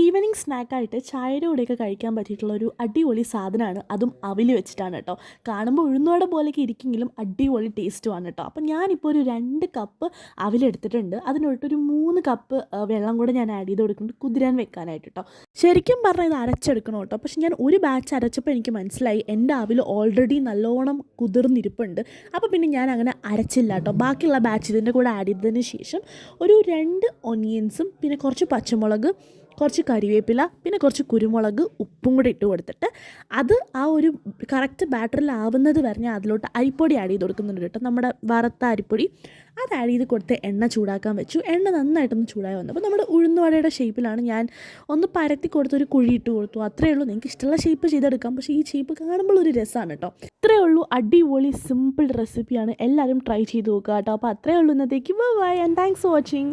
Evening സ്നാക്കായിട്ട് ചായയുടെ കൂടെയൊക്കെ കഴിക്കാൻ പറ്റിയിട്ടുള്ള ഒരു അടിപൊളി സാധനമാണ്, അതും അവിൽ വെച്ചിട്ടാണ് കേട്ടോ. കാണുമ്പോൾ ഉഴുന്നുവട പോലെയൊക്കെ ഇരിക്കുമെങ്കിലും അടിപൊളി ടേസ്റ്റുമാണ് കേട്ടോ. അപ്പം ഞാനിപ്പോൾ ഒരു 2 കപ്പ് അവിലെടുത്തിട്ടുണ്ട്. അതിനൊട്ടൊരു 3 കപ്പ് വെള്ളം കൂടെ ഞാൻ ആഡ് ചെയ്ത് കൊടുക്കുന്നുണ്ട് കുതിരാൻ വെക്കാനായിട്ട് കേട്ടോ. ശരിക്കും പറഞ്ഞാൽ ഇത് അരച്ചെടുക്കണം കേട്ടോ. പക്ഷെ ഞാൻ ഒരു ബാച്ച് അരച്ചപ്പോൾ എനിക്ക് മനസ്സിലായി എൻ്റെ അവിൽ ഓൾറെഡി നല്ലോണം കുതിർന്നിരിപ്പുണ്ട്. അപ്പോൾ പിന്നെ ഞാൻ അങ്ങനെ അരച്ചില്ല കേട്ടോ. ബാക്കിയുള്ള ബാച്ച് ഇതിൻ്റെ കൂടെ ആഡ് ചെയ്തതിന് ശേഷം ഒരു 2 ഒനിയൻസും പിന്നെ കുറച്ച് പച്ചമുളക്, കുറച്ച് കരിവേപ്പില, പിന്നെ കുറച്ച് കുരുമുളക്, ഉപ്പും കൂടി ഇട്ട് കൊടുത്തിട്ട് അത് ആ ഒരു കറക്റ്റ് ബാറ്ററിലാവുന്നത് വരെ ഞാൻ അതിലോട്ട് അരിപ്പൊടി ആഡ് ചെയ്ത് കൊടുക്കുന്നുണ്ട് കേട്ടോ. നമ്മുടെ വറുത്ത അരിപ്പൊടി അത് ആഡ് ചെയ്ത് കൊടുത്ത് എണ്ണ ചൂടാക്കാൻ വെച്ചു. എണ്ണ നന്നായിട്ടൊന്ന് ചൂടായി വന്നു. അപ്പോൾ നമ്മുടെ ഉഴുന്നുവടയുടെ ഷേപ്പിലാണ് ഞാൻ ഒന്ന് പരത്തി കൊടുത്തൊരു കുഴി ഇട്ട് കൊടുത്തു. അത്രയേ ഉള്ളൂ. നിങ്ങൾക്ക് ഇഷ്ടമുള്ള ഷേപ്പ് ചെയ്തെടുക്കാം. പക്ഷേ ഈ ഷേപ്പ് കാണുമ്പോൾ ഒരു രസമാണ് കേട്ടോ. ഇത്രയേ ഉള്ളൂ. അടിപൊളി സിമ്പിൾ റെസിപ്പിയാണ്. എല്ലാവരും ട്രൈ ചെയ്ത് നോക്കുക കേട്ടോ. അപ്പോൾ അത്രയേ ഉള്ളൂ ഇന്നത്തേക്ക്. Bye and thanks for watching.